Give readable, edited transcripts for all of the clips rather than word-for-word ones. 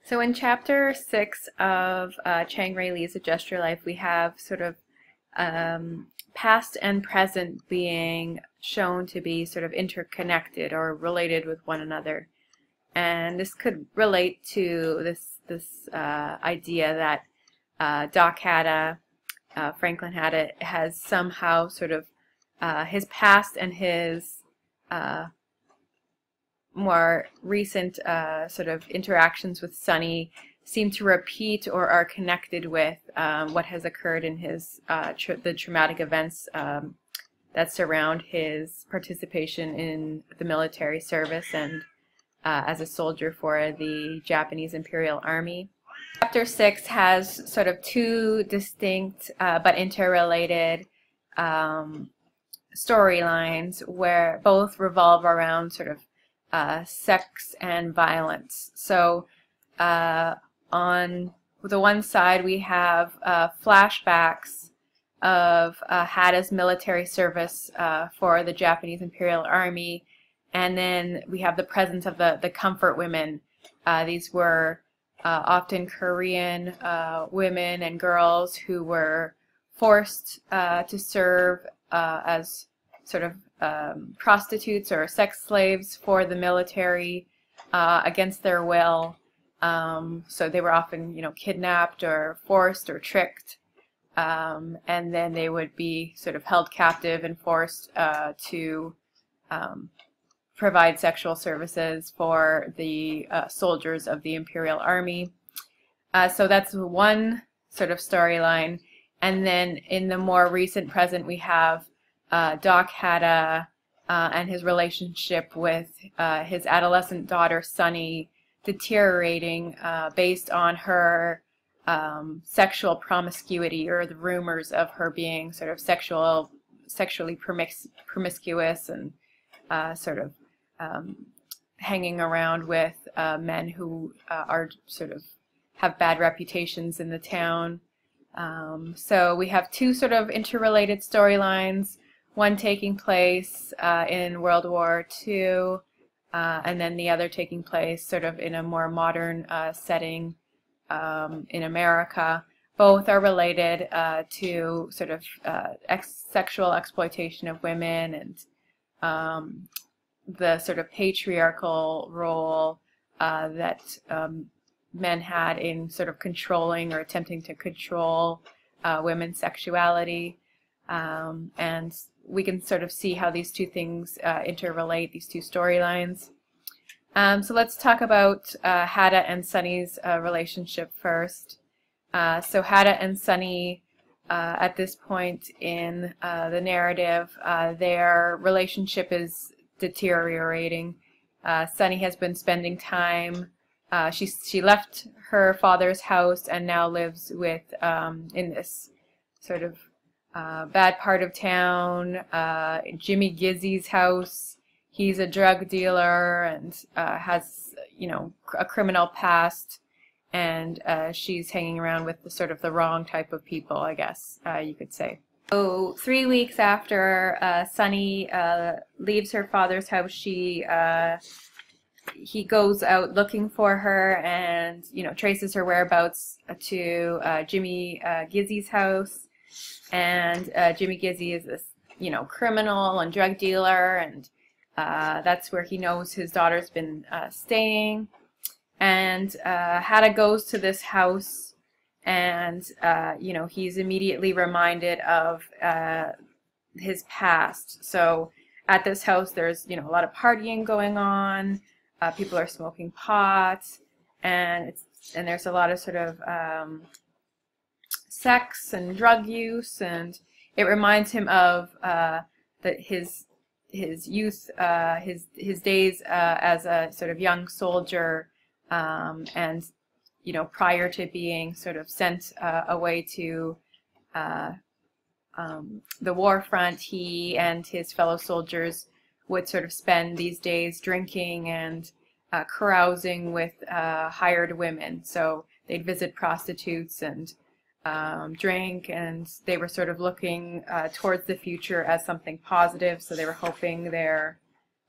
So in chapter 6 of Chang Rei Lee's A Just Your Life, we have sort of past and present being shown to be sort of interconnected or related with one another. And this could relate to this idea that Doc Hatta, Franklin Hatta, has somehow sort of his past and his more recent sort of interactions with Sonny seem to repeat or are connected with what has occurred in his the traumatic events that surround his participation in the military service and as a soldier for the Japanese Imperial Army. Chapter 6 has sort of two distinct but interrelated storylines where both revolve around sort of sex and violence. So on the one side we have flashbacks of Hatta's military service for the Japanese Imperial Army, and then we have the presence of the comfort women. These were often Korean women and girls who were forced to serve as sort of prostitutes or sex slaves for the military against their will. So they were often, kidnapped or forced or tricked, and then they would be sort of held captive and forced to provide sexual services for the soldiers of the Imperial Army. So that's one sort of storyline. And then in the more recent present we have Doc Hatta and his relationship with his adolescent daughter Sonny deteriorating based on her sexual promiscuity, or the rumors of her being sort of sexually promiscuous and sort of hanging around with men who are sort of have bad reputations in the town. So we have two sort of interrelated storylines, one taking place in World War II, and then the other taking place sort of in a more modern setting in America. Both are related to sort of sexual exploitation of women and the sort of patriarchal role that men had in sort of controlling or attempting to control women's sexuality. And we can sort of see how these two things interrelate, these two storylines. So let's talk about Hatta and Sonny's relationship first. So Hatta and Sonny, at this point in the narrative, their relationship is deteriorating. Sonny has been spending time. She left her father's house and now lives with in this sort of bad part of town, Jimmy Gizzy's house. He's a drug dealer and has, a criminal past, and she's hanging around with the sort of the wrong type of people, I guess you could say. So 3 weeks after Sonny leaves her father's house, he goes out looking for her and, traces her whereabouts to Jimmy Gizzy's house. And Jimmy Gizzy is this, criminal and drug dealer, and that's where he knows his daughter's been staying. And Hatta goes to this house, and he's immediately reminded of his past. So at this house, there's a lot of partying going on. People are smoking pot, and there's a lot of sort of sex and drug use, and it reminds him of his youth, his days as a sort of young soldier, and prior to being sort of sent away to the war front, he and his fellow soldiers would sort of spend these days drinking and carousing with hired women. So they'd visit prostitutes and drink, and they were sort of looking towards the future as something positive. So they were hoping their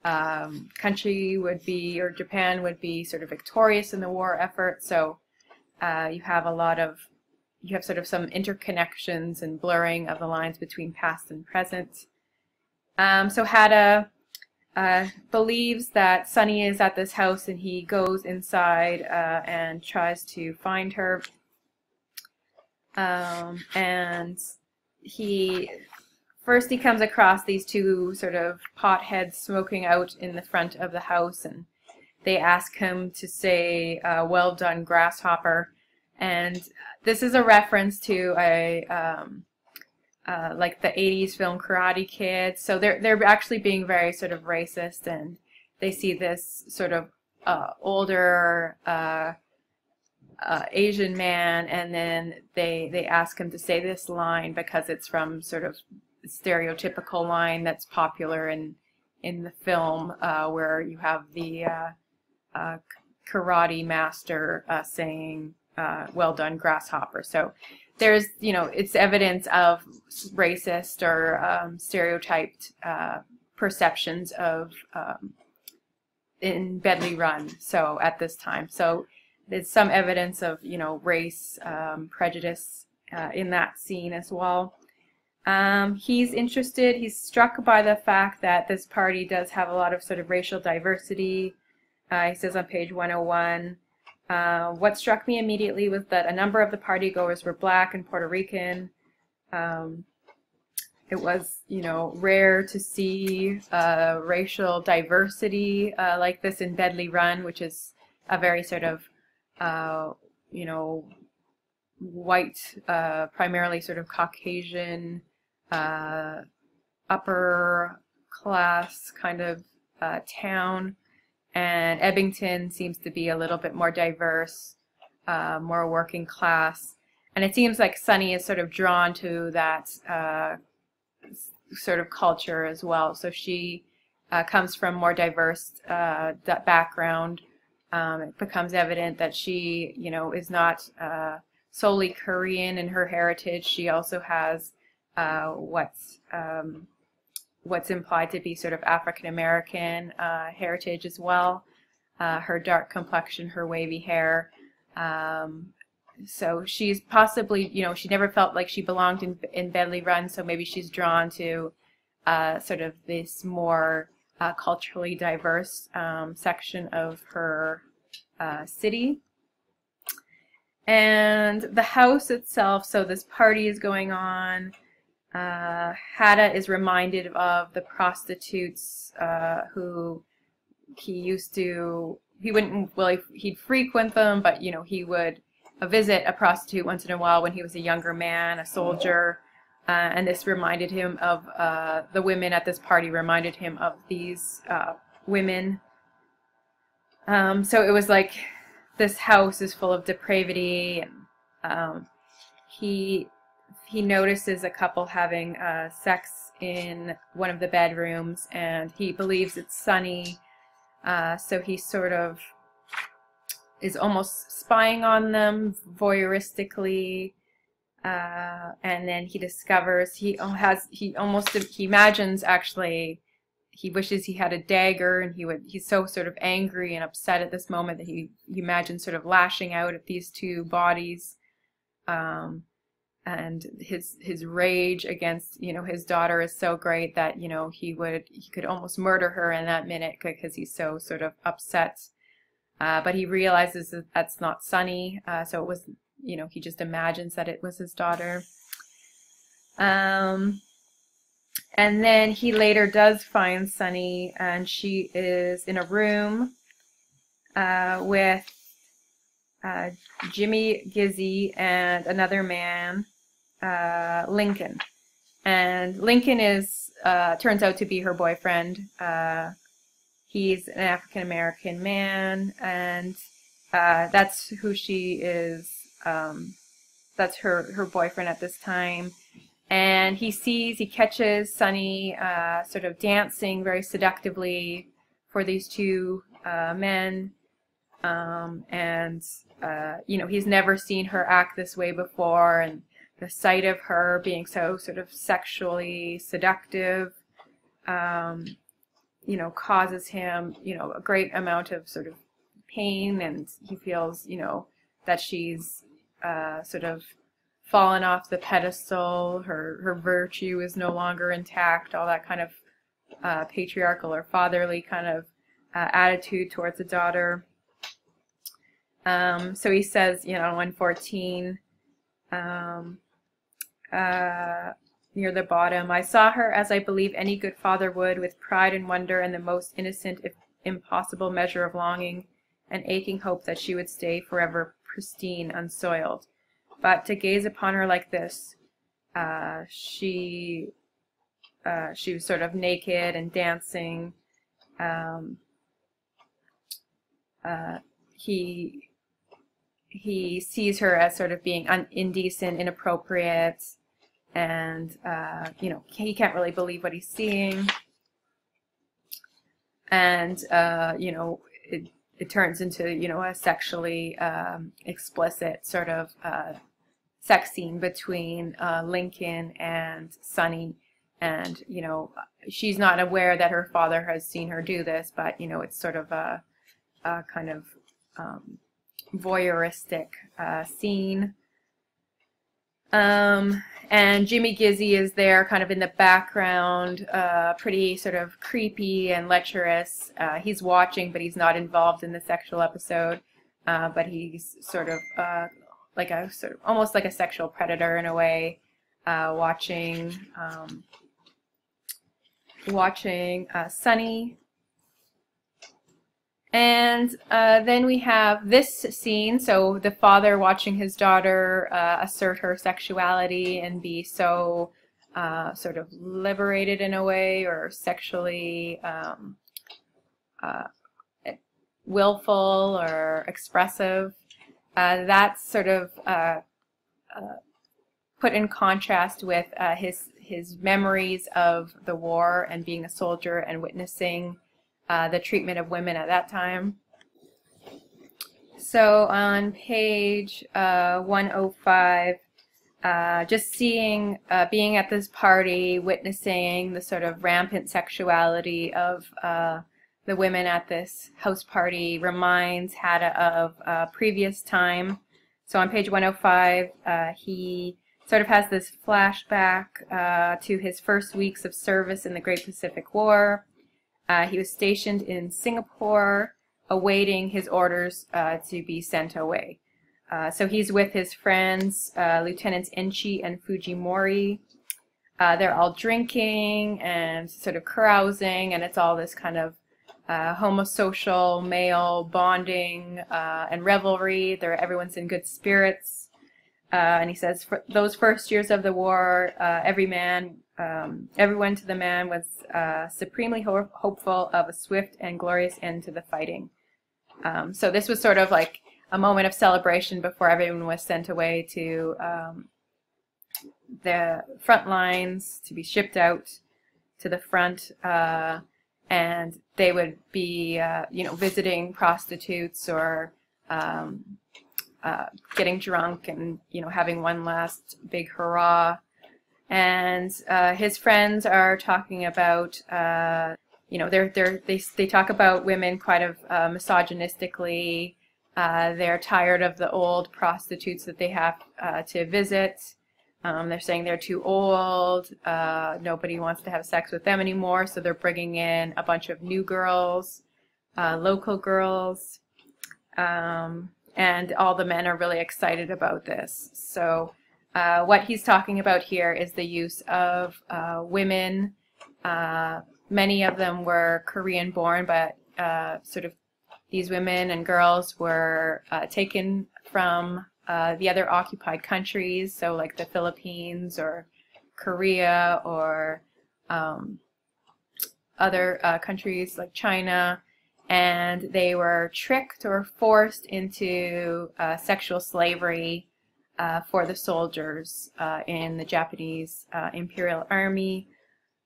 country would be, or Japan would be, sort of victorious in the war effort. So you have sort of some interconnections and blurring of the lines between past and present. So Hada believes that Sunny is at this house, and he goes inside and tries to find her. And first he comes across these two sort of potheads smoking out in the front of the house, and they ask him to say, "Well done, grasshopper." And this is a reference to like the 80s film Karate Kid. So they're actually being very sort of racist, and they see this sort of older Asian man, and then they ask him to say this line because it's from sort of stereotypical line that's popular in the film, where you have the karate master saying, "Well done, grasshopper." So there's, it's evidence of racist or stereotyped perceptions of in Bedley Run. So at this time, so there's some evidence of race prejudice in that scene as well. He's struck by the fact that this party does have a lot of sort of racial diversity. He says on page 101, what struck me immediately was that a number of the partygoers were black and Puerto Rican. It was, rare to see racial diversity like this in Bedley Run, which is a very sort of, white, primarily sort of Caucasian, upper class kind of town. And Ebbington seems to be a little bit more diverse, more working class. And it seems like Sunny is sort of drawn to that sort of culture as well. So she comes from more diverse background. It becomes evident that she, is not solely Korean in her heritage. She also has what's implied to be sort of African American heritage as well. Her dark complexion, her wavy hair. So she's possibly, she never felt like she belonged in Bedley Run, so maybe she's drawn to sort of this more culturally diverse section of her city. And the house itself, so this party is going on. Hada is reminded of the prostitutes who he'd frequent them, but he would visit a prostitute once in a while when he was a younger man, a soldier, and this reminded him of the women at this party reminded him of these women. So it was like this house is full of depravity, and he notices a couple having sex in one of the bedrooms, and he believes it's Sunny, so he sort of is almost spying on them voyeuristically, and then he discovers he imagines actually he wishes he had a dagger, and he's so sort of angry and upset at this moment that he imagines sort of lashing out at these two bodies, and his rage against his daughter is so great that he could almost murder her in that minute because he's so sort of upset. But he realizes that that's not Sunny, so it was, he just imagines that it was his daughter. And then he later does find Sunny, and she is in a room with Jimmy Gizzy and another man, Lincoln. And Lincoln turns out to be her boyfriend. He's an African American man, and that's who she is. That's her boyfriend at this time. And he catches Sunny sort of dancing very seductively for these two men. He's never seen her act this way before, and the sight of her being so sort of sexually seductive you know, causes him, you know, a great amount of sort of pain, and he feels, you know, that she's sort of fallen off the pedestal, her virtue is no longer intact, all that kind of patriarchal or fatherly kind of attitude towards the daughter. So he says, you know, 114, near the bottom, I saw her as I believe any good father would, with pride and wonder and the most innocent, if impossible, measure of longing and aching hope that she would stay forever pristine, unsoiled. But to gaze upon her like this, she was sort of naked and dancing. He sees her as sort of being indecent, inappropriate, and you know, he can't really believe what he's seeing, and you know, it turns into, you know, a sexually explicit sort of sex scene between Lincoln and Sonny, and you know, she's not aware that her father has seen her do this, but you know, it's sort of a kind of voyeuristic scene. And Jimmy Gizzy is there kind of in the background, pretty sort of creepy and lecherous. He's watching, but he's not involved in the sexual episode, but he's sort of like a sort of almost like a sexual predator in a way, watching Sonny. And then we have this scene, so the father watching his daughter assert her sexuality and be so sort of liberated in a way, or sexually willful or expressive. That's sort of put in contrast with his memories of the war and being a soldier and witnessing the treatment of women at that time. So on page 105, just seeing, being at this party, witnessing the sort of rampant sexuality of the women at this house party reminds Hatta of a previous time. So on page 105, he sort of has this flashback to his first weeks of service in the Great Pacific War. He was stationed in Singapore, awaiting his orders to be sent away. So he's with his friends, Lieutenants Enchi and Fujimori. They're all drinking and sort of carousing, and it's all this kind of homosocial male bonding and revelry. Everyone's in good spirits. And he says, for those first years of the war, everyone to the man was supremely hopeful of a swift and glorious end to the fighting. So this was sort of like a moment of celebration before everyone was sent away to the front lines to be shipped out to the front, and they would be, you know, visiting prostitutes or getting drunk and, you know, having one last big hurrah. And his friends are talking about, you know, they talk about women quite misogynistically. They're tired of the old prostitutes that they have to visit. They're saying they're too old. Nobody wants to have sex with them anymore, so they're bringing in a bunch of new girls, local girls. And all the men are really excited about this. So what he's talking about here is the use of women. Many of them were Korean born, but sort of these women and girls were taken from the other occupied countries, so like the Philippines or Korea or other countries like China. And they were tricked or forced into sexual slavery for the soldiers in the Japanese Imperial Army.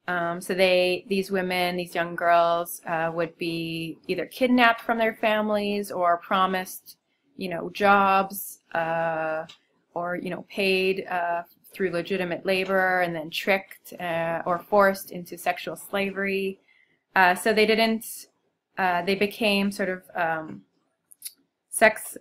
So these women, these young girls, would be either kidnapped from their families or promised, you know, jobs or, you know, paid through legitimate labor, and then tricked or forced into sexual slavery. So they didn't, they became sort of sex